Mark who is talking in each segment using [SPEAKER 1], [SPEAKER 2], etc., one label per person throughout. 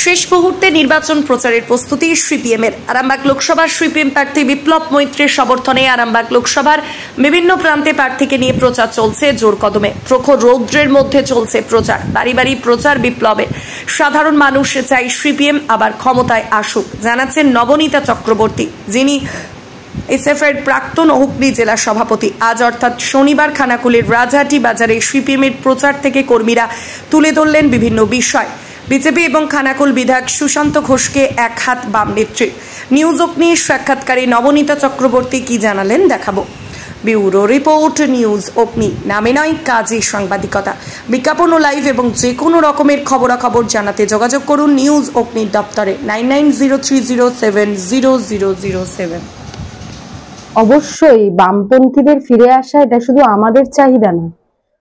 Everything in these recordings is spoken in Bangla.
[SPEAKER 1] শেষ মুহূর্তে নির্বাচন প্রচারের প্রস্তুতি সিপিএমের। আরামবাগ লোকসভার সিপিএম প্রার্থী বিপ্লব মৈত্রের সমর্থনে আরামবাগ লোকসভার বিভিন্ন প্রান্তে প্রার্থীকে নিয়ে প্রচার চলছে জোর কদমে। প্রখর রৌদ্রের মধ্যে চলছে প্রচার, বাড়ি বাড়ি প্রচার বিপ্লবের। সাধারণ মানুষ চাই সিপিএম আবার ক্ষমতায় আসুক, জানাচ্ছেন নবনীতা চক্রবর্তী, যিনি এসএফের প্রাক্তন হুগলি জেলা সভাপতি। আজ অর্থাৎ শনিবার খানাকুলের রাজহাটি বাজারে সিপিএমের প্রচার থেকে কর্মীরা তুলে ধরলেন বিভিন্ন বিষয়। বিজেপি এবং খানাকুল বিধায়ক সুশান্ত ঘোষকে এক হাত বাম নেত্রী। নিউজ অগ্নি সাক্ষাৎকারে নবনীতা চক্রবর্তী কি জানালেন দেখাবো। ব্যুরো রিপোর্ট, নিউজ অগ্নি, নামে নয় কাজে সাংবাদিকতা। বিজ্ঞাপন ও লাইভ এবং যে কোনো রকমের খবরাখবর জানাতে যোগাযোগ করুন নিউজ অগ্নির দপ্তরে 9903070007।
[SPEAKER 2] অবশ্যই বামপন্থীদের ফিরে আসা এটা শুধু আমাদের চাহিদা নয়,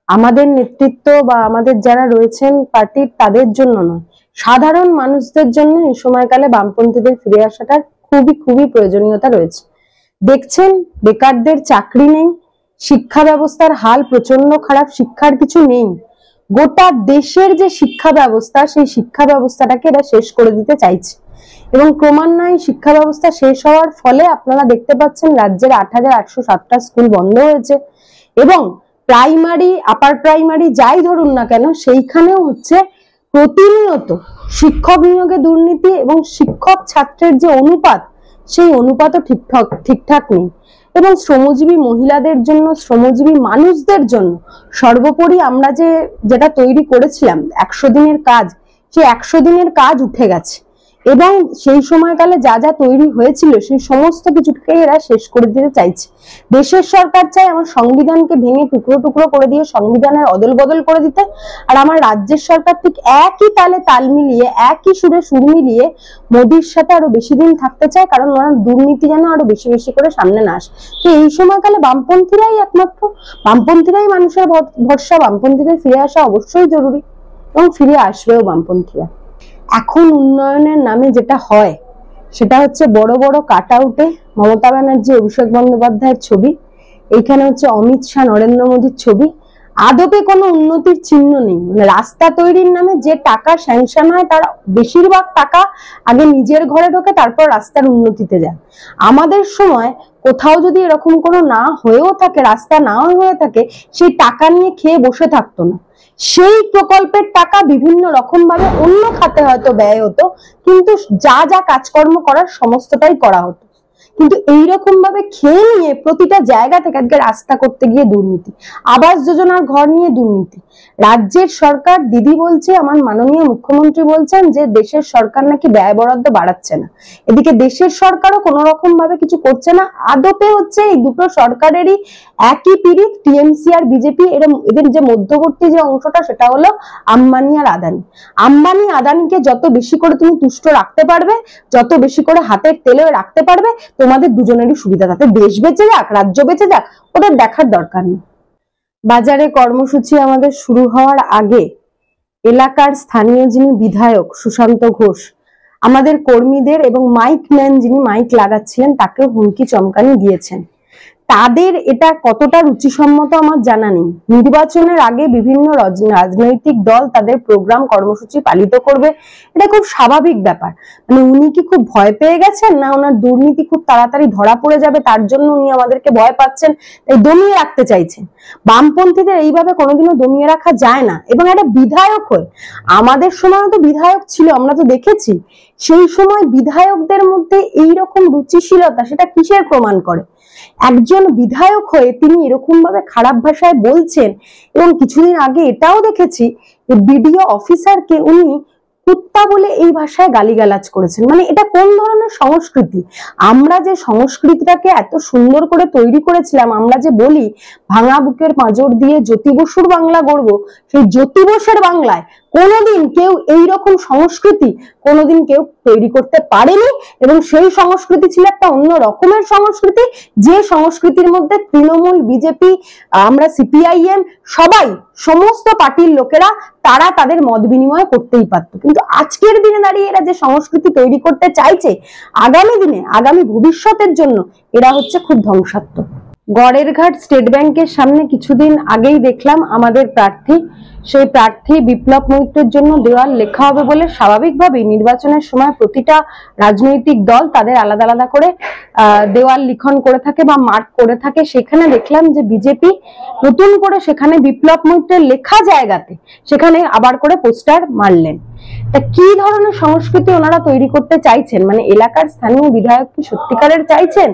[SPEAKER 2] আমাদের নেতৃত্ব বা আমাদের যারা রয়েছেন পার্টির তাদের জন্য নয়, সাধারণ মানুষদের জন্য এই সময়কালে বামপন্থীদের ফিরে আসাটার খুবই প্রয়োজনীয়তা রয়েছে। দেখছেন বেকারদের চাকরি নেই, শিক্ষা ব্যবস্থার হাল প্রচন্ড খারাপ, শিক্ষার কিছু নেই। গোটা দেশের যে শিক্ষা ব্যবস্থা, সেই শিক্ষা ব্যবস্থাটাকে এরা শেষ করে দিতে চাইছে এবং ক্রমান্বয়ে শিক্ষা ব্যবস্থা শেষ হওয়ার ফলে আপনারা দেখতে পাচ্ছেন রাজ্যের 8807টা স্কুল বন্ধ হয়েছে এবং প্রাইমারি, আপার প্রাইমারি যাই ধরুন না কেন, সেইখানেও হচ্ছে প্রতিনিয়ত শিক্ষক নিয়োগে দুর্নীতি এবং শিক্ষক ছাত্রের যে অনুপাত, সেই অনুপাতও ঠিকঠাক নেই। এবং শ্রমজীবী মহিলাদের জন্য, শ্রমজীবী মানুষদের জন্য সর্বোপরি আমরা যেটা তৈরি করেছিলাম 100 দিনের কাজ, সেই 100 দিনের কাজ উঠে গেছে এবং সেই সময়কালে যা যা তৈরি হয়েছিল সেই সমস্ত কিছুকে এরা শেষ করে দিতে চাইছে। দেশের সরকার চায় আমার সংবিধানকে ভেঙে টুকরো করে দিয়ে সংবিধানের অদল বদল করে দিতে, আর আমার রাজ্যের সরকার ঠিক একই তালে তাল মিলিয়ে, একই সুরে সুর মিলিয়ে মোদির সাথে আরো বেশি দিন থাকতে চায়, কারণ ওনার দুর্নীতি যেন আরো বেশি করে সামনে না আসে। তো এই সময়কালে বামপন্থীরাই একমাত্র, বামপন্থীরাই মানুষের ভরসা, বামপন্থীদের ফিরে আসা অবশ্যই জরুরি এবং ফিরে আসবেও বামপন্থীরা। এখন উন্নয়নের নামে যেটা হয় সেটা হচ্ছে বড় বড় কাট আউটে মমতা ব্যানার্জি, অভিষেক বন্দ্যোপাধ্যায়ের ছবি, এইখানে হচ্ছে অমিত শাহ, নরেন্দ্র মোদীর ছবি। আদপে কোনো উন্নতির চিহ্ন নেই। রাস্তা তৈরির নামে যে টাকা স্যাংশন হয় তার বেশিরভাগ টাকা আগে নিজের ঘরে ঢোকে, তারপর রাস্তার উন্নতিতে যায়। আমাদের সময় কোথাও যদি এরকম কোনো না হয়েও থাকে, রাস্তা নাও হয়ে থাকে, সেই টাকা নিয়ে খেয়ে বসে থাকতো না। সেই প্রকল্পের টাকা বিভিন্ন রকম ভাবে অন্য খাতে হয়তো ব্যয় হতো, কিন্তু যা যা কাজকর্ম করার সমস্তটাই করা হতো। কিন্তু এইরকম ভাবে খেয়ে নিয়ে প্রতিটা জায়গা থেকে আজকে রাস্তা করতে গিয়ে দুর্নীতি, আবাস যোজনার ঘর নিয়ে দুর্নীতি। রাজ্যের সরকার, দিদি বলছে, আমার মাননীয় মুখ্যমন্ত্রী বলছেন যে দেশের সরকার নাকি ব্যয় বরাদ্দ বাড়াচ্ছে না, এদিকে দেশের সরকারও কোনো রকম ভাবে কিছু করছে না। আদপে হচ্ছে এই দুটো সরকারেরই একই পিরিত, টিএমসি আর বিজেপি। এদের যে মধ্যবর্তী যে অংশটা সেটা হলো আম্বানি আর আদানি। আম্বানি আদানিকে যত বেশি করে তুমি তুষ্ট রাখতে পারবে, যত বেশি করে হাতের তেলে রাখতে পারবে, তোমাদের দুজনেরই সুবিধা। তাতে দেশ বেঁচে যাক, রাজ্য বেঁচে যাক, ওদের দেখার দরকার নেই। বাজারে কর্মসূচি আমাদের শুরু হওয়ার আগে এলাকার স্থানীয় যিনি বিধায়ক সুশান্ত ঘোষ আমাদের কর্মীদের এবং মাইক ম্যান যিনি মাইক লাগাচ্ছিলেন তাকে হুমকি চমকানি দিয়েছেন। তাদের এটা কতটা রুচিসম্মত আমার জানা নেই। নির্বাচনের আগে বিভিন্ন রাজনৈতিক দল তাদের প্রোগ্রাম কর্মসূচি পালিত করবে, এটা খুব স্বাভাবিক ব্যাপার। মানে উনি কি খুব ভয় পেয়ে গেছেন, না ওনার দুর্নীতি খুব তাড়াতাড়ি ধরা পড়ে যাবে তার জন্য উনি আমাদেরকে ভয় পাচ্ছেন, তাই দমিয়ে রাখতে চাইছেন? বামপন্থীদের এইভাবে কোনোদিনও দমিয়ে রাখা যায় না। এবং একটা বিধায়ক হয়ে, আমাদের সময় তো বিধায়ক ছিল, আমরা তো দেখেছি, সেই সময় বিধায়কদের মধ্যে এইরকম রুচিশীলতা, সেটা কিসের প্রমাণ করে? একজন বিধায়ক হয়ে তিনি এরকম ভাবে খারাপ ভাষায় বলছেন। এবং কিছুদিন আগে এটাও দেখেছি যে বিডিও অফিসারকে উনি কুত্তা বলে এই ভাষায় গালিগালাজ করেছেন। মানে এটা কোন ধরনের সংস্কৃতি? আমরা যে সংস্কৃতিটাকে এত সুন্দর করে তৈরি করেছিলাম, আমরা যে বলি ভাঙা বুকের পাঁজর দিয়ে জ্যোতি বসুর বাংলা গড়ব, সেই জ্যোতি বসুর বাংলায় কোনোদিন কেউ এইরকম সংস্কৃতি কোনোদিন কেউ তৈরি করতে পারেনি। এবং সেই সংস্কৃতি ছিল একটা অন্য রকমের সংস্কৃতি, যে সংস্কৃতির মধ্যে তৃণমূল, বিজেপি, আমরা সিপিআইএম সবাই, সমস্ত পার্টির লোকেরা তারা তাদের মত বিনিময় করতেই পারত। কিন্তু আজকের দিনে দাঁড়িয়ে এরা যে সংস্কৃতি তৈরি করতে চাইছে আগামী দিনে, আগামী ভবিষ্যতের জন্য, এরা হচ্ছে খুব ধ্বংসাত্মক। গড়েরঘাট স্টেট ব্যাংকের সামনে কিছুদিন আগেই দেখলাম আমাদের প্রার্থী সেই প্রার্থী বিপ্লব মৈত্রের জন্য দেওয়াল লেখা হবে বলে স্বাভাবিকভাবেই নির্বাচনের সময় প্রতিটা রাজনৈতিক দল তাদের আলাদা আলাদা করে দেওয়াল লিখন করে থাকে বা মার্ক করে থাকে। সেখানে দেখলাম যে বিজেপি নতুন করে সেখানে বিপ্লব মৈত্রের লেখা জায়গাতে সেখানে আবার করে পোস্টার মারলেন। তা কি ধরনের সংস্কৃতি ওনারা তৈরি করতে চাইছেন? মানে এলাকার স্থানীয় বিধায়ক কি সত্যিকারের চাইছেন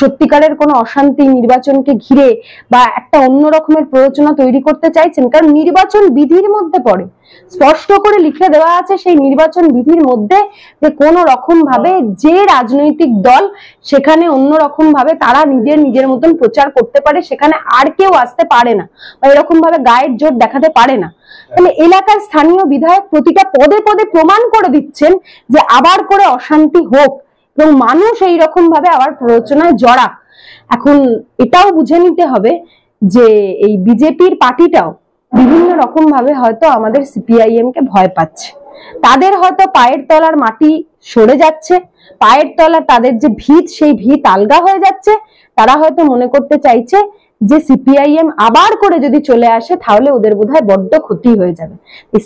[SPEAKER 2] সত্যিকারের কোনো অশান্তি নির্বাচনকে ঘিরে বা একটা অন্য রকমের প্ররোচনা তৈরি করতে চাইছেন? কারণ নির্বাচন বিধির মধ্যে পড়ে, স্পষ্ট করে লিখে দেওয়া আছে সেই নির্বাচন বিধির মধ্যে যে কোনো রকম ভাবে যে রাজনৈতিক দল সেখানে অন্য রকম ভাবে তারা নিজের মতন প্রচার করতে পারে, সেখানে আর কেউ আসতে পারে না বা এরকম ভাবে গায়ের জোর দেখাতে পারে না। তাহলে এলাকার স্থানীয় বিধায়ক প্রতিটা পদে পদে প্রমাণ করে দিচ্ছেন যে আবার করে অশান্তি হোক এবং মানুষ এইরকম ভাবে আবার প্ররোচনায় জড়াক। এখন এটাও বুঝে নিতে হবে যে এই বিজেপির পার্টিটাও বিভিন্ন রকম ভাবে হয়তো আমাদের সিপিআইএম কে ভয় পাচ্ছে। তাদের হয়তো পায়ের তলার মাটি সরে যাচ্ছে, পায়ের তলা তাদের যে ভিত সেই ভিত আলগা হয়ে যাচ্ছে। তারা হয়তো মনে করতে চাইছে যে সিপিআইএম আবার করে যদি চলে আসে তাহলে ওদের বোধহয় বড্ড ক্ষতি হয়ে যাবে।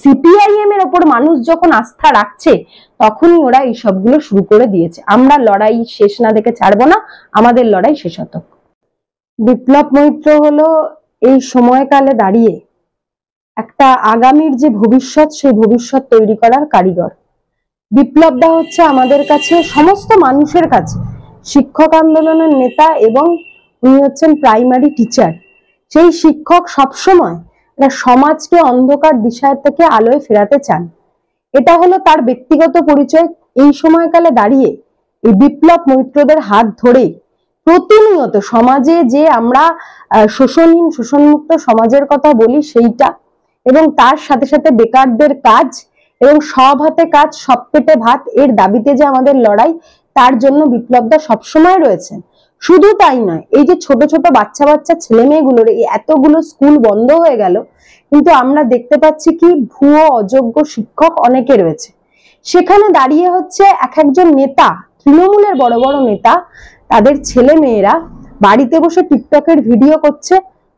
[SPEAKER 2] সিপিআইএম এর ওপর মানুষ যখন আস্থা রাখছে তখনই ওরা এই সবগুলো শুরু করে দিয়েছে। আমরা লড়াই শেষ না দেখে ছাড়বো না, আমাদের লড়াই শেষ হতো। বিপ্লব মৈত্র হলো এই সময়কালে দাঁড়িয়ে একটা আগামীর যে ভবিষ্যৎ সেই ভবিষ্যৎ তৈরি করার কারিগর। বিপ্লব দা হচ্ছে আমাদের কাছে সমস্ত মানুষের কাছে শিক্ষক আন্দোলনের নেতা এবং উনি হচ্ছেন প্রাইমারি টিচার। সেই শিক্ষক সবসময় সমাজকে অন্ধকার দিশা থেকে আলোয় ফেরাতে চান, এটা হলো তার ব্যক্তিগত পরিচয়। এই সময়কালে দাঁড়িয়ে এই বিপ্লব মৈত্রদের হাত ধরে প্রতিনিয়ত সমাজে যে আমরা শোষণহীন শোষণমুক্ত সমাজের কথা বলি সেইটা, এবং তার সাথে সাথে বেকারদের কাজ এবং সব হাতে কাজ সব পেটে ভাত এর দাবিতে যে আমাদের লড়াই, তার জন্য বিপ্লবদা সবসময় রয়েছেন। শুধু তাই নয়, এই যে ছোট ছোট বাচ্চা ছেলে মেয়েগুলোর এই এতগুলো স্কুল বন্ধ হয়ে গেল, কিন্তু আমরা দেখতে পাচ্ছি কি ভুয়ো অযোগ্য শিক্ষক অনেকে রয়েছে। সেখানে দাঁড়িয়ে হচ্ছে এক একজন নেতা, তৃণমূলের বড় বড় নেতা, তাদের ছেলে মেয়েরা বাড়িতে বসে টিকটকের ভিডিও করছে,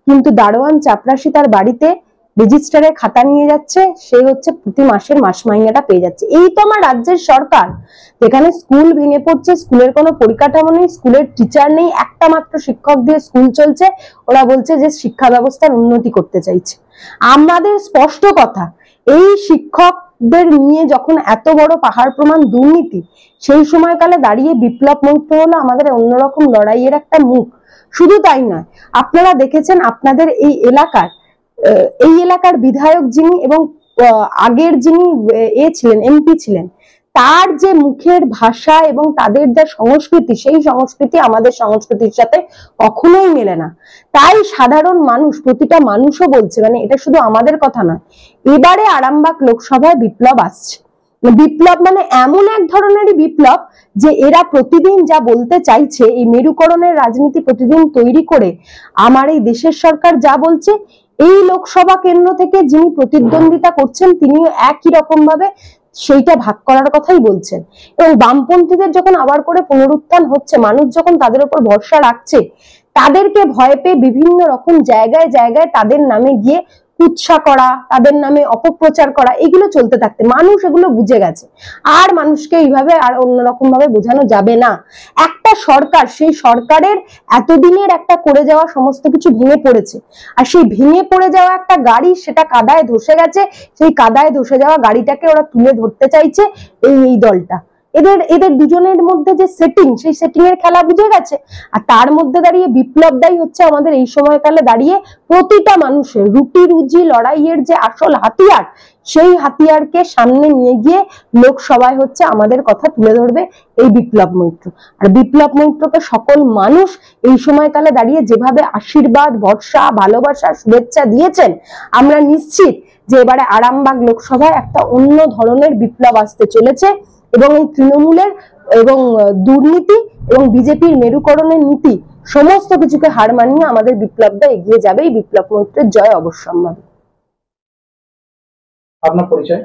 [SPEAKER 2] কিন্তু দারোয়ান চাপরাশি তার বাড়িতে রেজিস্টারে খাতা নিয়ে যাচ্ছে, সে হচ্ছে প্রতি মাসের মাস মাইনেটা পেয়ে যাচ্ছে। এই তো আমার রাজ্যের সরকার, যেখানে স্কুল ভেঙে পড়ছে, স্কুলের কোনো পরিকাঠামো নেই, স্কুলের টিচার নেই, একটা মাত্র শিক্ষক দিয়ে স্কুল চলছে। ওরা বলছে যে শিক্ষা ব্যবস্থার উন্নতি করতে চাইছে। আমাদের স্পষ্ট কথা, এই শিক্ষকদের নিয়ে যখন এত বড় পাহাড় প্রমাণ দুর্নীতি, সেই সময়কালে দাঁড়িয়ে বিপ্লব মৈত্র হলো আমাদের অন্যরকম লড়াইয়ের একটা মুখ। শুধু তাই নয়, আপনারা দেখেছেন আপনাদের এই এলাকার বিধায়ক যিনি এবং আগের যিনি ছিলেন এমপি ছিলেন, তার যে মুখের ভাষা এবং তাদের যা সংস্কৃতি, সেই সংস্কৃতি আমাদের সংস্কৃতির সাথে কখনোই মেলে না। তাই সাধারণ মানুষ, প্রতিটা মানুষও বলছে, মানে এটা শুধু আমাদের কথা নয়, এবারে আরামবাগ লোকসভায় বিপ্লব আসছে। বিপ্লব মানে এমন এক ধরনেরই বিপ্লব যে এরা প্রতিদিন যা বলতে চাইছে, এই মেরুকরণের রাজনীতি প্রতিদিন তৈরি করে আমার এই দেশের সরকার যা বলছে, এই লোকসভা কেন্দ্র থেকে যিনি প্রতিদ্বন্দ্বিতা করছেন তিনিও একই রকম ভাবে সেইটা ভাগ করার কথাই বলছেন। এবং বামপন্থীদের যখন আবার করে পুনরুত্থান হচ্ছে, মানুষ যখন তাদের উপর ভরসা রাখছে, তাদেরকে ভয় পেয়ে বিভিন্ন রকম জায়গায় জায়গায় তাদের নামে গিয়ে কুৎসা করা, তাদের নামে অপপ্রচার করা, এগুলো চলতে থাকতে মানুষ এগুলো বুঝে গেছে। আর মানুষকে এইভাবে আর অন্যরকম ভাবে বোঝানো যাবে না। একটা সরকার, সেই সরকারের এতদিনের একটা করে যাওয়া সমস্ত কিছু ভেঙে পড়েছে, আর সেই ভেঙে পড়ে যাওয়া একটা গাড়ি, সেটা কাদায় ধসে গেছে। সেই কাদায় ধসে যাওয়া গাড়িটাকে ওরা তুলে ধরতে চাইছে এই দলটা। এদের দুজনের মধ্যে যে সেটিং, সেই সেটিং এর খেলা বুঝে গেছে। আর তার মধ্যে দাঁড়িয়ে বিপ্লব দাই হচ্ছে আমাদের এই সময়কালে দাঁড়িয়ে প্রতিটা মানুষের রুটি রুজি লড়াইয়ের যে আসল হাতিয়ার, সেই হাতিয়ারকে সামনে নিয়ে গিয়ে লোকসভায় হচ্ছে আমাদের কথা তুলে ধরবে এই বিপ্লব মৈত্র। আর বিপ্লব মৈত্রকে সকল মানুষ এই সময়কালে দাঁড়িয়ে যেভাবে আশীর্বাদ, ভরসা, ভালোবাসা, শুভেচ্ছা দিয়েছেন, আমরা নিশ্চিত যে এবারে আরামবাগ লোকসভায় একটা অন্য ধরনের বিপ্লব আসতে চলেছে। এবং এই তৃণমূলের এবং দুর্নীতি এবং বিজেপির মেরুকরণের নীতি সমস্ত কিছুকে হার মানিয়ে আমাদের বিপ্লবটা এগিয়ে যাবে। এই বিপ্লব মৈত্রের জয় অবশ্যম্ভাবী।
[SPEAKER 3] আপনার পরিচয়?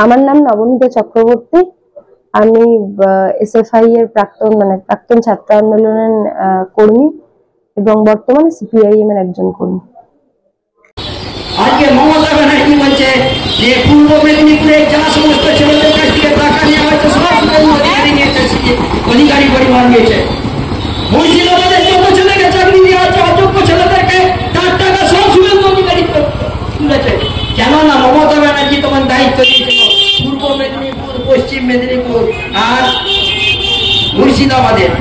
[SPEAKER 2] আমার নাম নবনীতা চক্রবর্তী। আমি এসএফআই এর প্রাক্তন ছাত্র আন্দোলনের কর্মী এবং বর্তমানে সিপিআইএম এর একজন কর্মী।
[SPEAKER 3] আজকে মমতা ব্যানার্জি বলছে যে পূর্ব মেদিনীপুরে যা সমস্ত ছেলেদের কাছ থেকে টাকা নেওয়া হয়েছে সব অধিকারী নিয়েছে, অধিকারী পরিবার নিয়েছে। মুর্শিদাবাদের যত ছেলেকে চাকরি দেওয়া হচ্ছে অযোগ্য ছেলেদেরকে তার টাকা সব শুভেন্দু অধিকারী তুলেছে। কেননা মমতা ব্যানার্জি তোমার দায়িত্ব দিয়েছিল পূর্ব মেদিনীপুর, পশ্চিম মেদিনীপুর আর মুর্শিদাবাদের